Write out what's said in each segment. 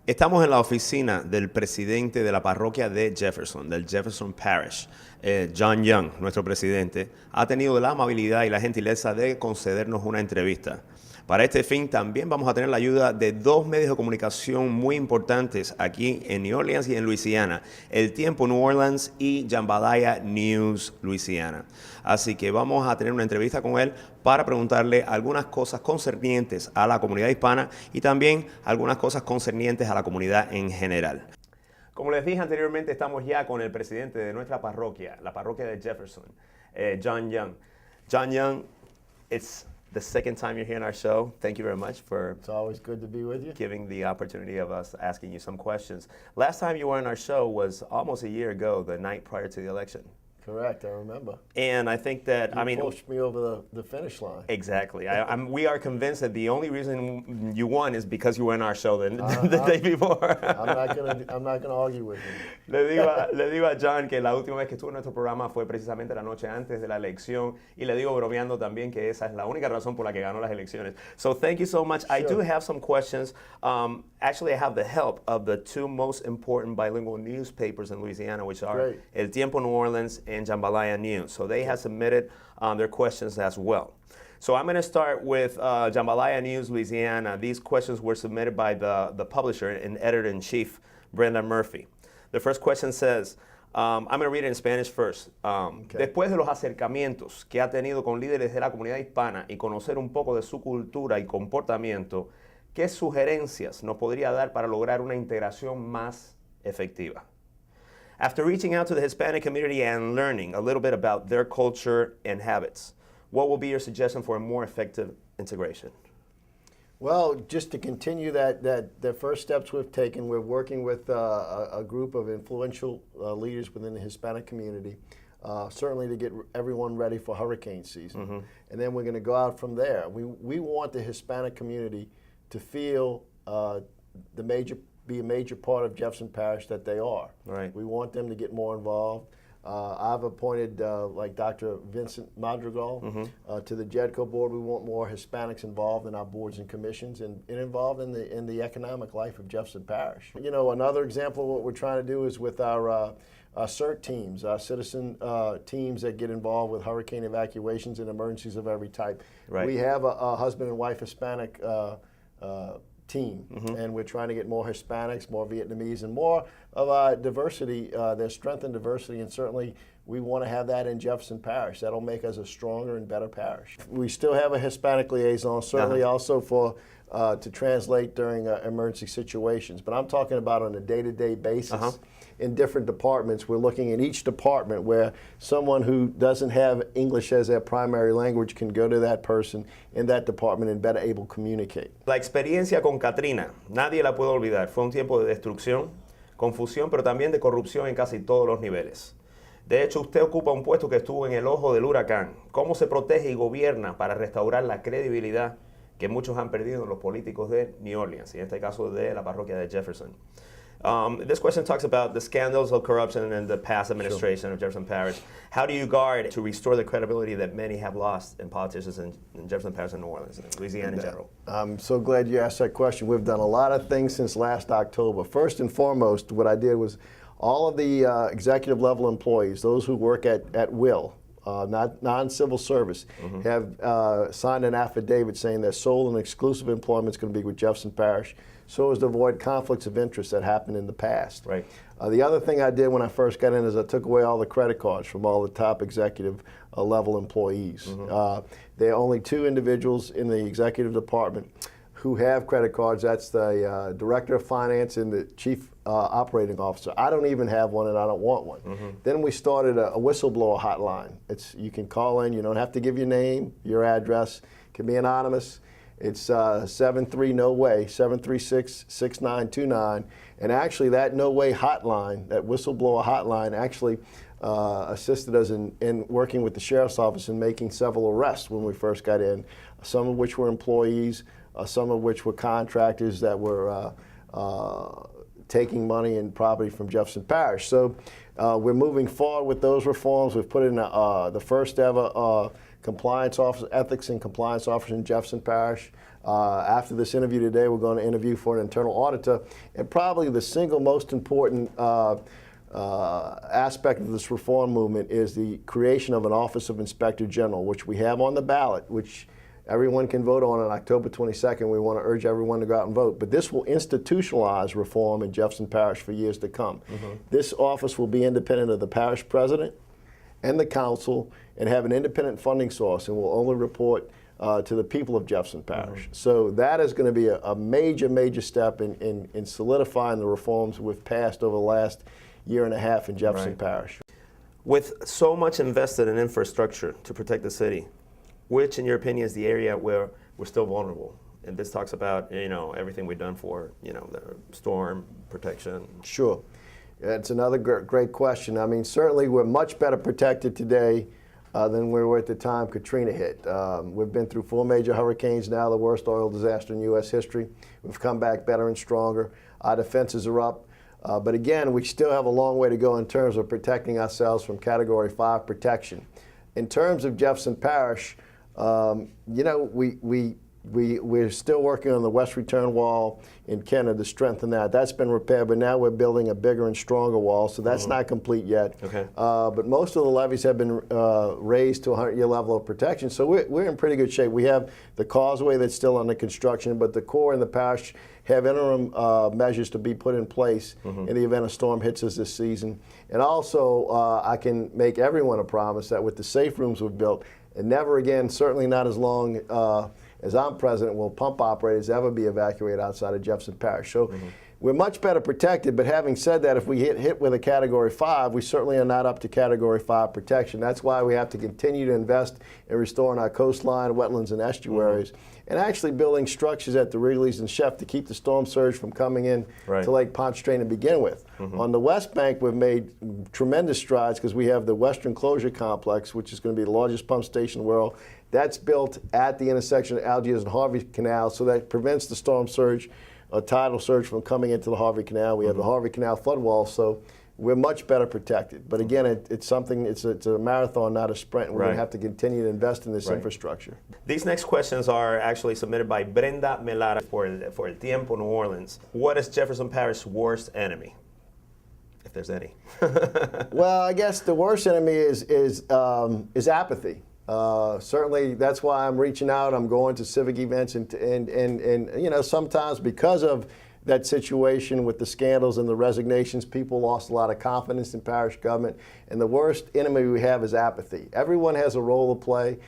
Estamos en la oficina del presidente de la parroquia de Jefferson, del Jefferson Parish. John+Young, nuestro presidente, ha tenido la amabilidad y la gentileza de concedernos una entrevista. Para este fin también vamos a tener la ayuda de dos medios de comunicación muy importantes aquí en New Orleans y en Luisiana, El Tiempo New Orleans y Jambalaya News Louisiana. Así que vamos a tener una entrevista con él para preguntarle algunas cosas concernientes a la comunidad hispana y también algunas cosas concernientes a la comunidad en general. Como les dije anteriormente, estamos ya con el presidente de nuestra parroquia, la parroquia de Jefferson, John+Young. John+Young, it's the second time you're here on our show. Thank you very much for It's always good to be with you. giving the opportunity of us asking you some questions. Last time you were on our show was almost a year ago, the night prior to the election. Correct, I remember. And I think that, You pushed me over the finish line. Exactly. We are convinced that the only reason you won is because you were on our show the day before. I'm not gonna argue with you. Le digo a John que la última vez que estuvo en nuestro programa fue precisamente la noche antes de la elección y le digo bromeando también que esa es la única razón por la que ganó las elecciones. So thank you so much. Sure. I do have some questions. Actually, I have the help of the two most important bilingual newspapers in Louisiana, which are Great. El Tiempo New Orleans and Jambalaya News. So they have submitted their questions as well. So I'm going to start with Jambalaya News Louisiana. These questions were submitted by the publisher and editor-in-chief, Brenda Murphy. The first question says, I'm going to read it in Spanish first. Okay. Después de los acercamientos que ha tenido con líderes de la comunidad hispana y conocer un poco de su cultura y comportamiento, ¿qué sugerencias nos podría dar para lograr una integración más efectiva? After reaching out to the Hispanic community and learning a little bit about their culture and habits, what will be your suggestion for a more effective integration? Well, just to continue the first steps we've taken, we're working with a group of influential leaders within the Hispanic community, certainly to get everyone ready for hurricane season. Mm-hmm. And then we're going to go out from there. We want the Hispanic community to feel be a major part of Jefferson Parish that they are. Right. We want them to get more involved. I've appointed like Dr. Vincent Madrigal to the JEDCO board. We want more Hispanics involved in our boards and commissions and involved in the economic life of Jefferson Parish. You know, another example of what we're trying to do is with our CERT teams, our citizen teams that get involved with hurricane evacuations and emergencies of every type. Right. We have a husband and wife Hispanic team, and we're trying to get more Hispanics, more Vietnamese, and more of our diversity, their strength and diversity, and certainly we want to have that in Jefferson Parish. That'll make us a stronger and better parish. We still have a Hispanic liaison, certainly also for to translate during emergency situations, but I'm talking about on a day-to-day basis. In different departments, we're looking at each department where someone who doesn't have English as their primary language can go to that person in that department and better able to communicate. La experiencia con Katrina, nadie la puede olvidar. Fue un tiempo de destrucción, confusión, pero también de corrupción en casi todos los niveles. De hecho, usted ocupa un puesto que estuvo en el ojo del huracán. ¿Cómo se protege y gobierna para restaurar la credibilidad que muchos han perdido en los políticos de New Orleans, y en este caso de la parroquia de Jefferson? This question talks about the scandals of corruption in the past administration of Jefferson Parish. How do you guard to restore the credibility that many have lost in politicians in Jefferson Parish and New Orleans, and Louisiana in general? I'm so glad you asked that question. We've done a lot of things since last October. First and foremost, what I did was all of the executive level employees, those who work at will, not non-civil service, have signed an affidavit saying their sole and exclusive employment is going to be with Jefferson Parish, so as to avoid conflicts of interest that happened in the past. Right. The other thing I did when I first got in is I took away all the credit cards from all the top executive level employees. There are only two individuals in the executive department who have credit cards. That's the director of finance and the chief operating officer. I don't even have one, and I don't want one. Then we started a whistleblower hotline. You can call in. You don't have to give your name, your address. It can be anonymous. It's 73-NO-WAY, 736-6929. And actually that No-Way hotline, that whistleblower hotline, actually assisted us in working with the sheriff's office in making several arrests when we first got in, some of which were employees, some of which were contractors that were taking money and property from Jefferson Parish. So we're moving forward with those reforms. We've put in the first ever compliance officer, ethics and compliance officer in Jefferson Parish. After this interview today, we're going to interview for an internal auditor. And probably the single most important aspect of this reform movement is the creation of an Office of Inspector General, which we have on the ballot, which everyone can vote on October 22nd. We want to urge everyone to go out and vote. But this will institutionalize reform in Jefferson Parish for years to come. This office will be independent of the parish president and the council and have an independent funding source and will only report to the people of Jefferson Parish. So that is going to be a major, major step in solidifying the reforms we've passed over the last year and a half in Jefferson Parish. With so much invested in infrastructure to protect the city, which, in your opinion, is the area where we're still vulnerable? And this talks about, everything we've done for, the storm protection. Sure. It's another great question. I mean, certainly we're much better protected today than we were at the time Katrina hit. We've been through 4 major hurricanes now, the worst oil disaster in U.S. history. We've come back better and stronger. Our defenses are up. But again, we still have a long way to go in terms of protecting ourselves from Category 5 protection. In terms of Jefferson Parish, we're still working on the west return wall in Kenner to strengthen that. That's been repaired, but now we're building a bigger and stronger wall, so that's not complete yet. Okay. But most of the levees have been raised to a 100-year level of protection, so we're in pretty good shape. We have the causeway that's still under construction, but the Corps and the parish have interim measures to be put in place in the event a storm hits us this season. And also, I can make everyone a promise that with the safe rooms we've built, and never again, certainly not as long as I'm president, will pump operators ever be evacuated outside of Jefferson Parish. So we're much better protected, but having said that, if we hit with a Category 5, we certainly are not up to Category 5 protection. That's why we have to continue to invest in restoring our coastline, wetlands, and estuaries, and actually building structures at the Wrigley's and Chef to keep the storm surge from coming in to Lake Pontchartrain to begin with. On the West Bank, we've made tremendous strides because we have the Western Closure Complex, which is going to be the largest pump station in the world. That's built at the intersection of Algiers and Harvey Canal, so that prevents the storm surge, tidal surge from coming into the Harvey Canal. We have the Harvey Canal flood wall, so we're much better protected. But again, it's a marathon, not a sprint, and we're going to have to continue to invest in this infrastructure. These next questions are actually submitted by Brenda Melara for El Tiempo New Orleans. What is Jefferson Parish's worst enemy, if there's any? Well, I guess the worst enemy is apathy. Certainly, that's why I'm reaching out. I'm going to civic events, and sometimes because of that situation with the scandals and the resignations, people lost a lot of confidence in parish government. And the worst enemy we have is apathy. Everyone has a role to play.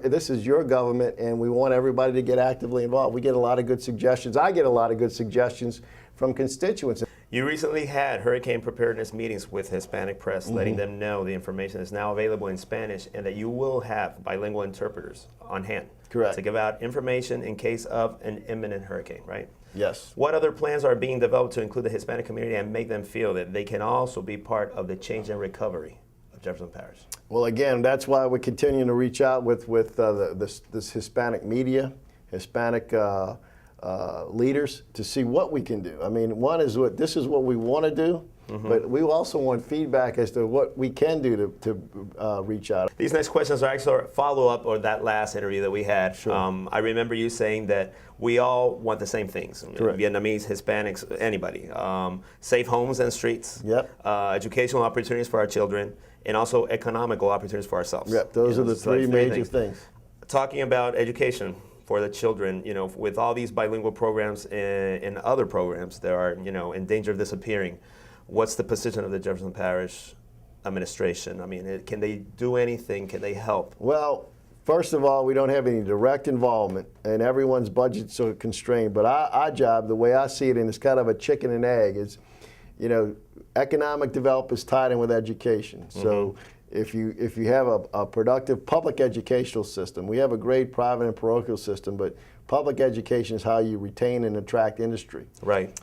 This is your government, and we want everybody to get actively involved. We get a lot of good suggestions. I get a lot of good suggestions from constituents. You recently had hurricane preparedness meetings with Hispanic press, letting them know the information is now available in Spanish and that you will have bilingual interpreters on hand. Correct. To give out information in case of an imminent hurricane, right? Yes. What other plans are being developed to include the Hispanic community and make them feel that they can also be part of the change and recovery of Jefferson Parish? Well, again, that's why we're continuing to reach out with this Hispanic media, Hispanic leaders to see what we can do. I mean, this is what we want to do, but we also want feedback as to what we can do to reach out. These next questions are actually a follow-up on that last interview that we had. Sure. I remember you saying that we all want the same things. Correct. Vietnamese, Hispanics, anybody. Safe homes and streets. Yep. Educational opportunities for our children, and also economical opportunities for ourselves. Yep. Those are the three major things. Talking about education for the children, with all these bilingual programs and other programs that are, in danger of disappearing, what's the position of the Jefferson Parish administration? I mean, can they do anything? Can they help? Well, first of all, we don't have any direct involvement, and everyone's budgets are constrained. But our job, the way I see it, and it's kind of a chicken and egg, is, economic development is tied in with education. So if you have a productive public educational system, we have a great private and parochial system, but public education is how you retain and attract industry. Right.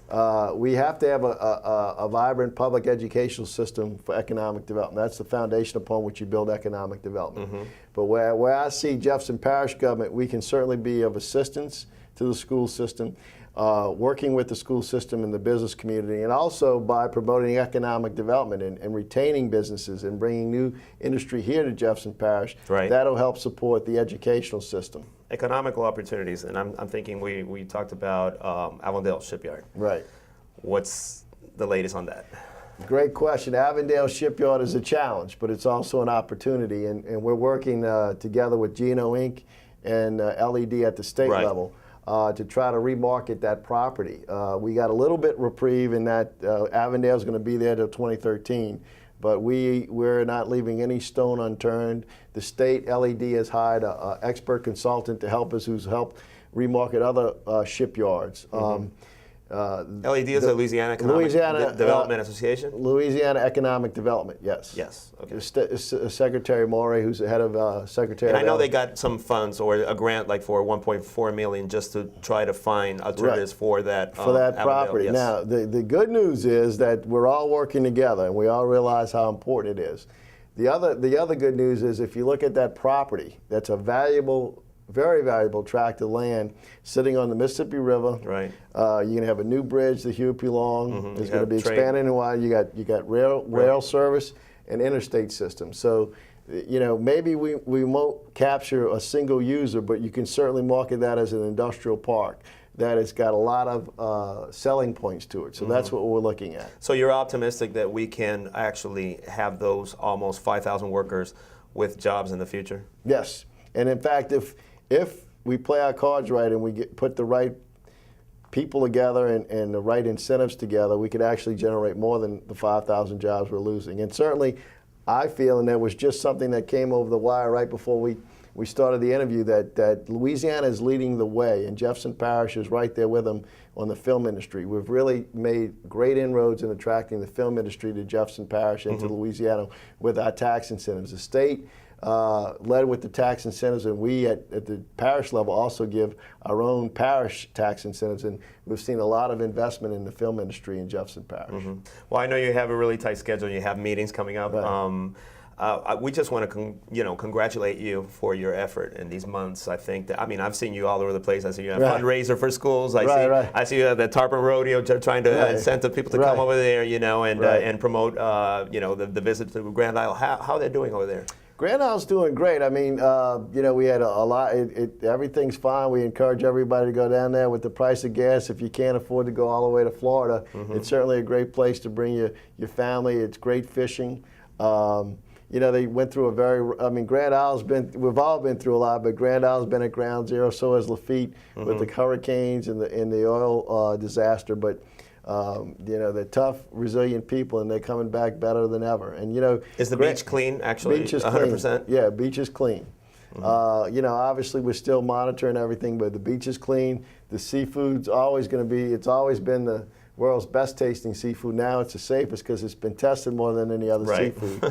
We have to have a vibrant public educational system for economic development. That's the foundation upon which you build economic development. But where I see Jefferson Parish government, we can certainly be of assistance to the school system. working with the school system and the business community, and also by promoting economic development and retaining businesses and bringing new industry here to Jefferson Parish. Right. That'll help support the educational system. Economical opportunities, and I'm thinking we talked about Avondale Shipyard. Right. What's the latest on that? Great question. Avondale Shipyard is a challenge, but it's also an opportunity, and we're working together with Geno Inc. and LED at the state level to try to remarket that property. We got a little bit reprieve in that Avondale is going to be there till 2013, but we're not leaving any stone unturned. The state LED has hired an expert consultant to help us, who's helped remarket other shipyards. LED is the Louisiana Economic Development Association? Louisiana Economic Development, yes. Yes, okay. Secretary Morey, who's the head of Secretary. And I know they got some funds or a grant like for $1.4 million just to try to find alternatives for that property. Yes. Now, the good news is that we're all working together and we all realize how important it is. The other good news is if you look at that property, that's a valuable, very valuable tract of land sitting on the Mississippi River. Right. You're going to have a new bridge, the Huey Long. It's going to be expanded in a while. You got rail service and interstate system. So, you know, maybe we won't capture a single user, but you can certainly market that as an industrial park that has got a lot of selling points to it. So that's what we're looking at. So you're optimistic that we can actually have those almost 5,000 workers with jobs in the future? Yes. And in fact, if we play our cards right and we put the right people together and the right incentives together, we could actually generate more than the 5,000 jobs we're losing. And certainly, I feel, and there was just something that came over the wire right before we started the interview, that Louisiana is leading the way, and Jefferson Parish is right there with them on the film industry. We've really made great inroads in attracting the film industry to Jefferson Parish and to Louisiana with our tax incentives. The state led with the tax incentives, and we at the parish level also give our own parish tax incentives, and we've seen a lot of investment in the film industry in Jefferson Parish. Well, I know you have a really tight schedule. You have meetings coming up. Right. We just want to congratulate you for your effort in these months. I think that, I mean, I've seen you all over the place. I see you at fundraiser for schools. I see you at the Tarpon Rodeo trying to incentive people to come over there, you know, and promote, you know, the visit to Grand Isle. How they're doing over there? Grand Isle's doing great. I mean, you know, we had a lot. Everything's fine. We encourage everybody to go down there with the price of gas. If you can't afford to go all the way to Florida, it's certainly a great place to bring your family. It's great fishing. You know, they went through Grand Isle's we've all been through a lot, but Grand Isle's been at ground zero, so has Lafitte with the hurricanes and the oil disaster. But you know, they're tough, resilient people, and they're coming back better than ever. And you know, is the beach clean? Actually, beach is 100%. Clean. Yeah, beach is clean. You know, obviously we're still monitoring everything, but the beach is clean. The seafood's always going to be. It's always been the world's best tasting seafood. Now it's the safest because it's been tested more than any other seafood.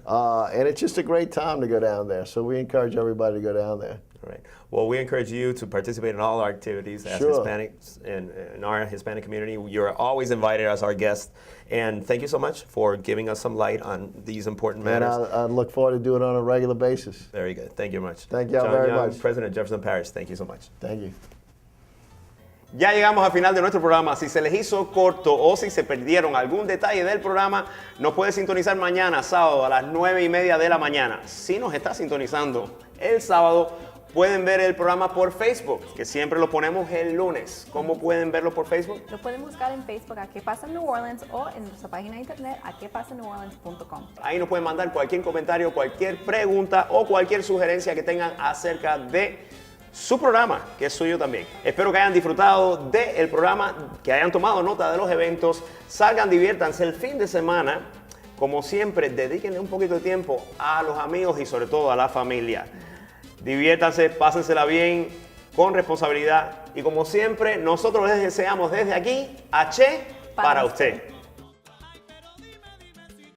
And it's just a great time to go down there. So we encourage everybody to go down there. All right. Well, we encourage you to participate in all our activities as Hispanics in our Hispanic community. You're always invited as our guest. And thank you so much for giving us some light on these important matters. And I look forward to doing it on a regular basis. Very good. Thank you much. Thank you very much. President of Jefferson Parish. Thank you so much. Thank you. Ya llegamos al final de nuestro programa. Si se les hizo corto o si se perdieron algún detalle del programa, nos puede sintonizar mañana, sábado, a las 9:30 de la mañana. Si nos está sintonizando el sábado, pueden ver el programa por Facebook, que siempre lo ponemos el lunes. ¿Cómo pueden verlo por Facebook? Lo pueden buscar en Facebook a ¿Qué pasa en New Orleans? O en nuestra página de internet a quepasaneworleans.com. Ahí nos pueden mandar cualquier comentario, cualquier pregunta o cualquier sugerencia que tengan acerca de su programa, que es suyo también. Espero que hayan disfrutado del programa, que hayan tomado nota de los eventos, salgan, diviértanse el fin de semana. Como siempre, dedíquenle un poquito de tiempo a los amigos y sobre todo a la familia. Diviértanse, pásensela bien, con responsabilidad. Y como siempre, nosotros les deseamos desde aquí, H para usted.